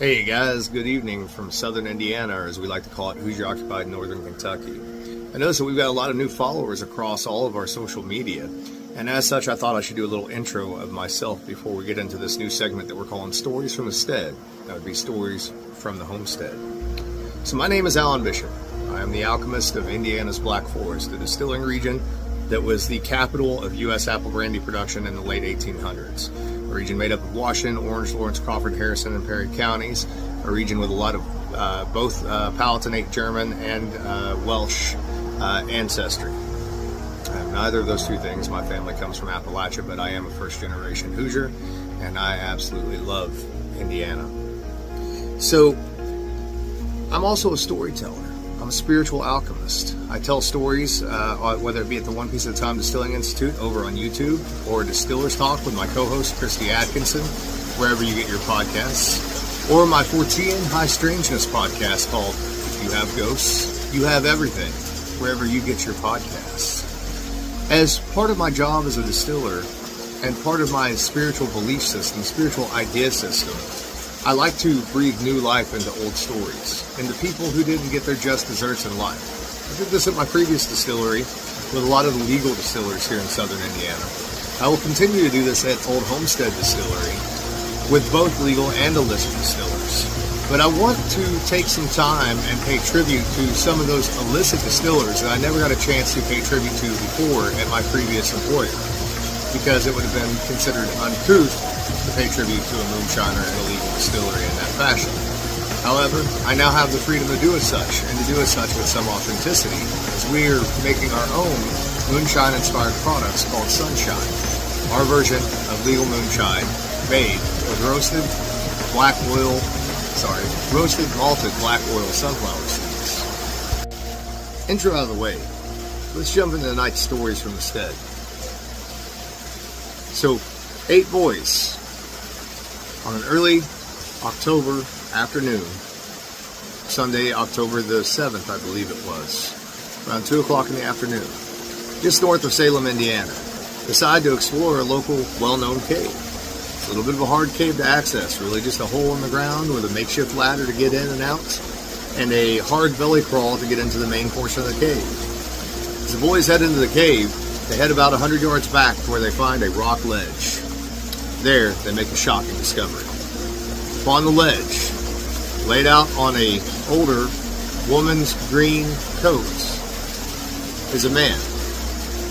Hey guys, good evening from southern Indiana, or as we like to call it, Hoosier occupied northern Kentucky. I noticed that we've got a lot of new followers across all of our social media, and as such I thought I should do a little intro of myself before we get into this new segment that we're calling Stories from the Stead. That would be Stories from the Homestead. So my name is Alan Bishop. I am the alchemist of Indiana's Black Forest, the distilling region that was the capital of U.S. apple brandy production in the late 1800s. A region made up of Washington, Orange, Lawrence, Crawford, Harrison, and Perry counties. A region with a lot of both Palatinate German and Welsh ancestry. I have neither of those two things. My family comes from Appalachia, but I am a first-generation Hoosier, and I absolutely love Indiana. So, I'm also a storyteller. I'm a spiritual alchemist. I tell stories, whether it be at the One Piece at a Time Distilling Institute over on YouTube, or Distiller's Talk with my co-host Christy Atkinson, wherever you get your podcasts, or my Fortean High Strangeness podcast called If You Have Ghosts, You Have Everything, wherever you get your podcasts. As part of my job as a distiller, and part of my spiritual belief system, spiritual idea system, I like to breathe new life into old stories, into people who didn't get their just desserts in life. I did this at my previous distillery with a lot of the legal distillers here in southern Indiana. I will continue to do this at Old Homestead Distillery with both legal and illicit distillers. But I want to take some time and pay tribute to some of those illicit distillers that I never got a chance to pay tribute to before at my previous employer, because it would have been considered uncouth to pay tribute to a moonshiner and a legal distillery in that fashion. However, I now have the freedom to do as such, and to do as such with some authenticity, as we are making our own moonshine-inspired products called Sunshine, our version of legal moonshine made with roasted malted black oil sunflower seeds. Intro out of the way, let's jump into tonight's stories from the Stead. So, 8 boys on an early October afternoon, Sunday, October the 7th, I believe it was, around 2 o'clock in the afternoon, just north of Salem, Indiana, decide to explore a local, well-known cave. It's a little bit of a hard cave to access, really just a hole in the ground with a makeshift ladder to get in and out, and a hard belly crawl to get into the main portion of the cave. As the boys head into the cave, they head about 100 yards back to where they find a rock ledge. There, they make a shocking discovery. Upon the ledge, laid out on a older woman's green coat, is a man,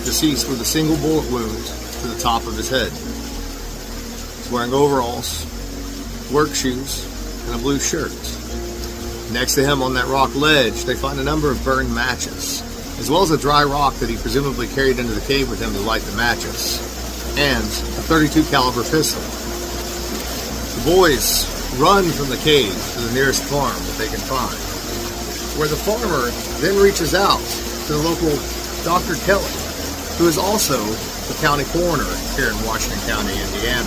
deceased with a single bullet wound to the top of his head. He's wearing overalls, work shoes, and a blue shirt. Next to him on that rock ledge, they find a number of burned matches, as well as a dry rock that he presumably carried into the cave with him to light the matches, and a .32 caliber pistol. The boys run from the cave to the nearest farm that they can find, where the farmer then reaches out to the local Dr. Kelly, who is also the county coroner here in Washington County, Indiana.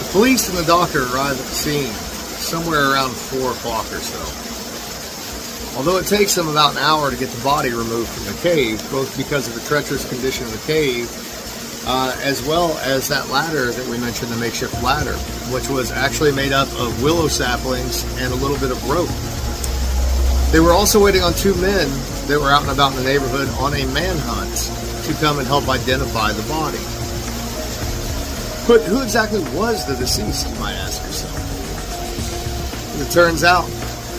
The police and the doctor arrive at the scene somewhere around 4 o'clock or so. Although it takes them about an hour to get the body removed from the cave, both because of the treacherous condition of the cave, as well as that ladder that we mentioned, the makeshift ladder, which was actually made up of willow saplings and a little bit of rope. They were also waiting on 2 men that were out and about in the neighborhood on a manhunt to come and help identify the body. But who exactly was the deceased, you might ask yourself? And it turns out,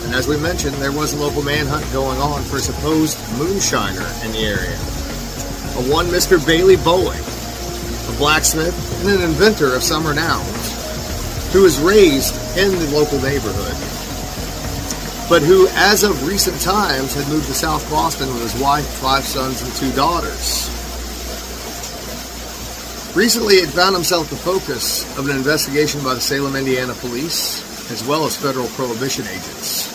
and as we mentioned, there was a local manhunt going on for a supposed moonshiner in the area. A one Mr. Bailey Bowie, a blacksmith and an inventor of some renown, who was raised in the local neighborhood, but who, as of recent times, had moved to South Boston with his wife, 5 sons, and 2 daughters. Recently, it found himself the focus of an investigation by the Salem, Indiana police, as well as federal prohibition agents.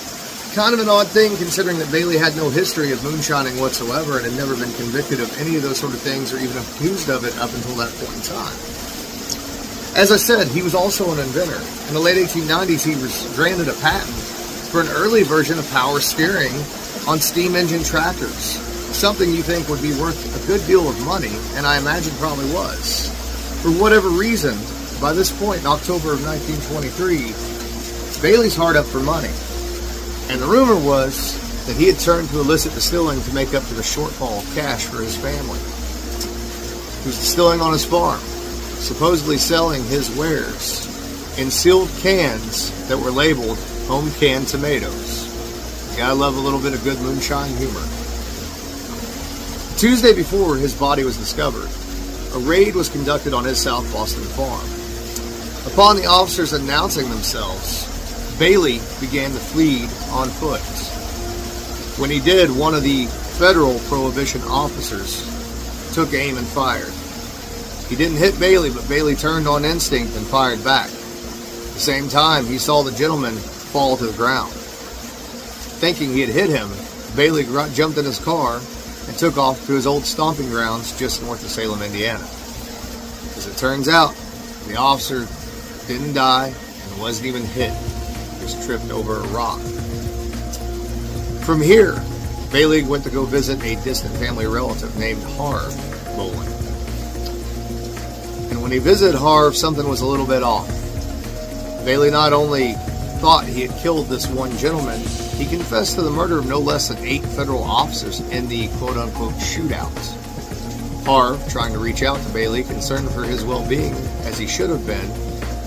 Kind of an odd thing, considering that Bailey had no history of moonshining whatsoever and had never been convicted of any of those sort of things or even accused of it up until that point in time. As I said, he was also an inventor. In the late 1890s, he was granted a patent for an early version of power steering on steam engine tractors, something you think would be worth a good deal of money, and I imagine probably was. For whatever reason, by this point, in October of 1923, Bailey's hard up for money. And the rumor was that he had turned to illicit distilling to make up for the shortfall of cash for his family. He was distilling on his farm, supposedly selling his wares in sealed cans that were labeled home canned tomatoes. Yeah, I love a little bit of good moonshine humor. Tuesday before his body was discovered, a raid was conducted on his South Boston farm. Upon the officers announcing themselves, Bailey began to flee on foot. When he did, one of the federal prohibition officers took aim and fired. He didn't hit Bailey, but Bailey turned on instinct and fired back. At the same time, he saw the gentleman fall to the ground. Thinking he had hit him, Bailey jumped in his car and took off to his old stomping grounds just north of Salem, Indiana. As it turns out, the officer didn't die and wasn't even hit. He just tripped over a rock. From here, Bailey went to go visit a distant family relative named Harv Bowling. And when he visited Harv, something was a little bit off. Bailey not only thought he had killed this one gentleman, he confessed to the murder of no less than 8 federal officers in the quote-unquote shootout. Harv, trying to reach out to Bailey, concerned for his well-being, as he should have been,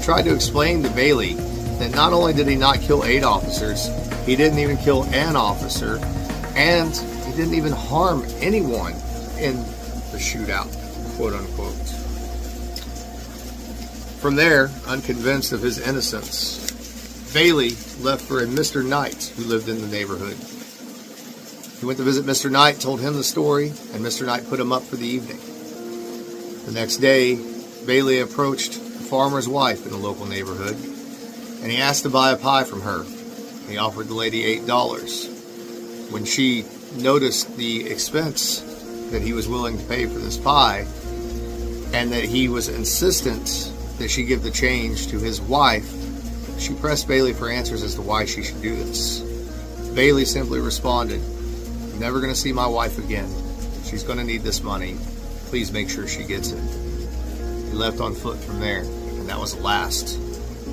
tried to explain to Bailey that not only did he not kill 8 officers, he didn't even kill an officer, and he didn't even harm anyone in the shootout, quote-unquote. From there, unconvinced of his innocence, Bailey left for a Mr. Knight who lived in the neighborhood. He went to visit Mr. Knight, told him the story, and Mr. Knight put him up for the evening. The next day, Bailey approached a farmer's wife in the local neighborhood, and he asked to buy a pie from her. He offered the lady $8. When she noticed the expense that he was willing to pay for this pie, and that he was insistent that she give the change to his wife, she pressed Bailey for answers as to why she should do this. Bailey simply responded, "I'm never going to see my wife again. She's going to need this money. Please make sure she gets it." He left on foot from there, and that was the last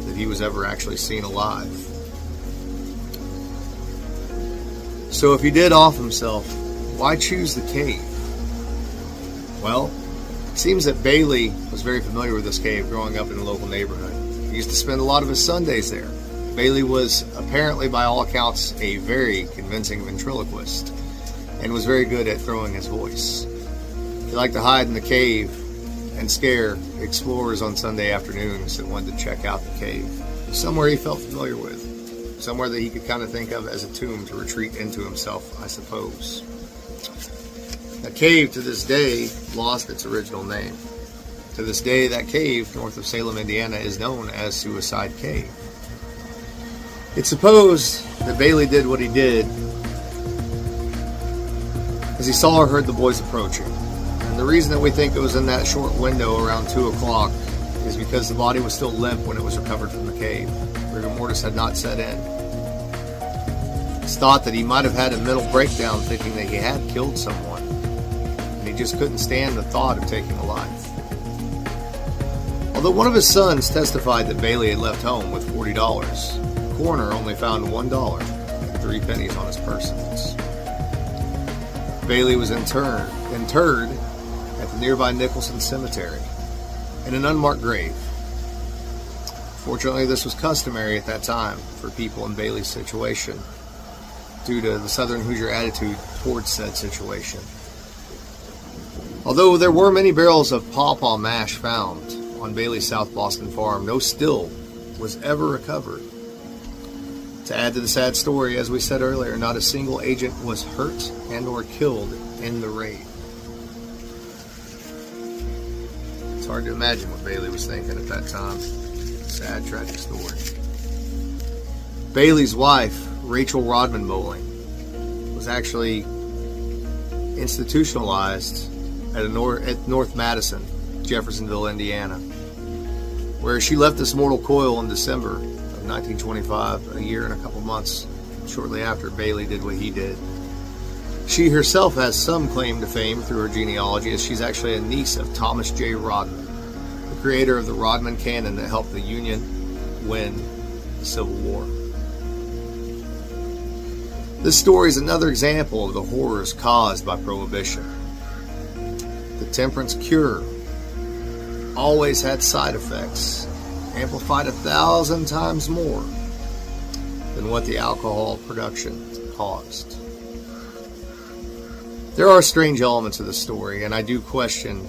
that he was ever actually seen alive. So if he did off himself, why choose the cave? Well, it seems that Bailey was very familiar with this cave growing up in the local neighborhood. He used to spend a lot of his Sundays there. Bailey was apparently, by all accounts, a very convincing ventriloquist and was very good at throwing his voice. He liked to hide in the cave and scare explorers on Sunday afternoons that wanted to check out the cave. Somewhere he felt familiar with. Somewhere that he could kind of think of as a tomb to retreat into himself, I suppose. That cave, to this day, lost its original name. To this day, that cave north of Salem, Indiana, is known as Suicide Cave. It's supposed that Bailey did what he did as he saw or heard the boys approaching. And the reason that we think it was in that short window around 2 o'clock is because the body was still limp when it was recovered from the cave. Rigor mortis had not set in. It's thought that he might have had a mental breakdown thinking that he had killed someone, and he just couldn't stand the thought of taking a life. Although one of his sons testified that Bailey had left home with $40, the coroner only found $1 and 3 pennies on his persons. Bailey was interred at the nearby Nicholson Cemetery in an unmarked grave. Fortunately, this was customary at that time for people in Bailey's situation due to the Southern Hoosier attitude towards said situation. Although there were many barrels of pawpaw mash found on Bailey's South Boston farm, no still was ever recovered. To add to the sad story, as we said earlier, not a single agent was hurt and or killed in the raid. It's hard to imagine what Bailey was thinking at that time. Sad, tragic story. Bailey's wife, Rachel Rodman Bowling, was actually institutionalized at North Madison, Jeffersonville, Indiana, where she left this mortal coil in December of 1925, a year and a couple months shortly after Bailey did what he did. She herself has some claim to fame through her genealogy, as she's actually a niece of Thomas J. Rodman, the creator of the Rodman cannon that helped the Union win the Civil War. This story is another example of the horrors caused by Prohibition. The temperance cure always had side effects, amplified 1,000 times more than what the alcohol production caused. There are strange elements of the story, and I do question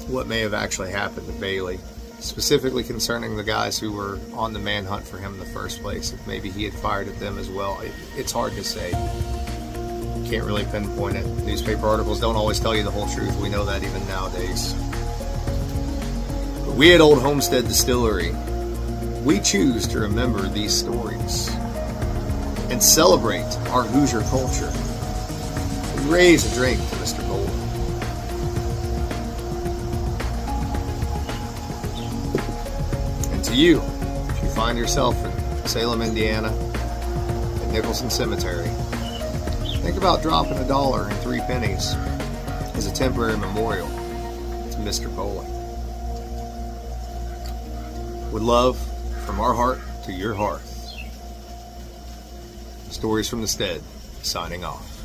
what may have actually happened to Bailey, specifically concerning the guys who were on the manhunt for him in the first place. If maybe he had fired at them as well. It's hard to say. Can't really pinpoint it. Newspaper articles don't always tell you the whole truth. We know that even nowadays. But we at Old Homestead Distillery, we choose to remember these stories and celebrate our Hoosier culture. We raise a drink to Mr. Bowler. And to you, if you find yourself in Salem, Indiana, at Nicholson Cemetery, think about dropping $1 and 3 pennies as a temporary memorial to Mr. Bowling. With love from our heart to your heart. Stories from the Stead, signing off.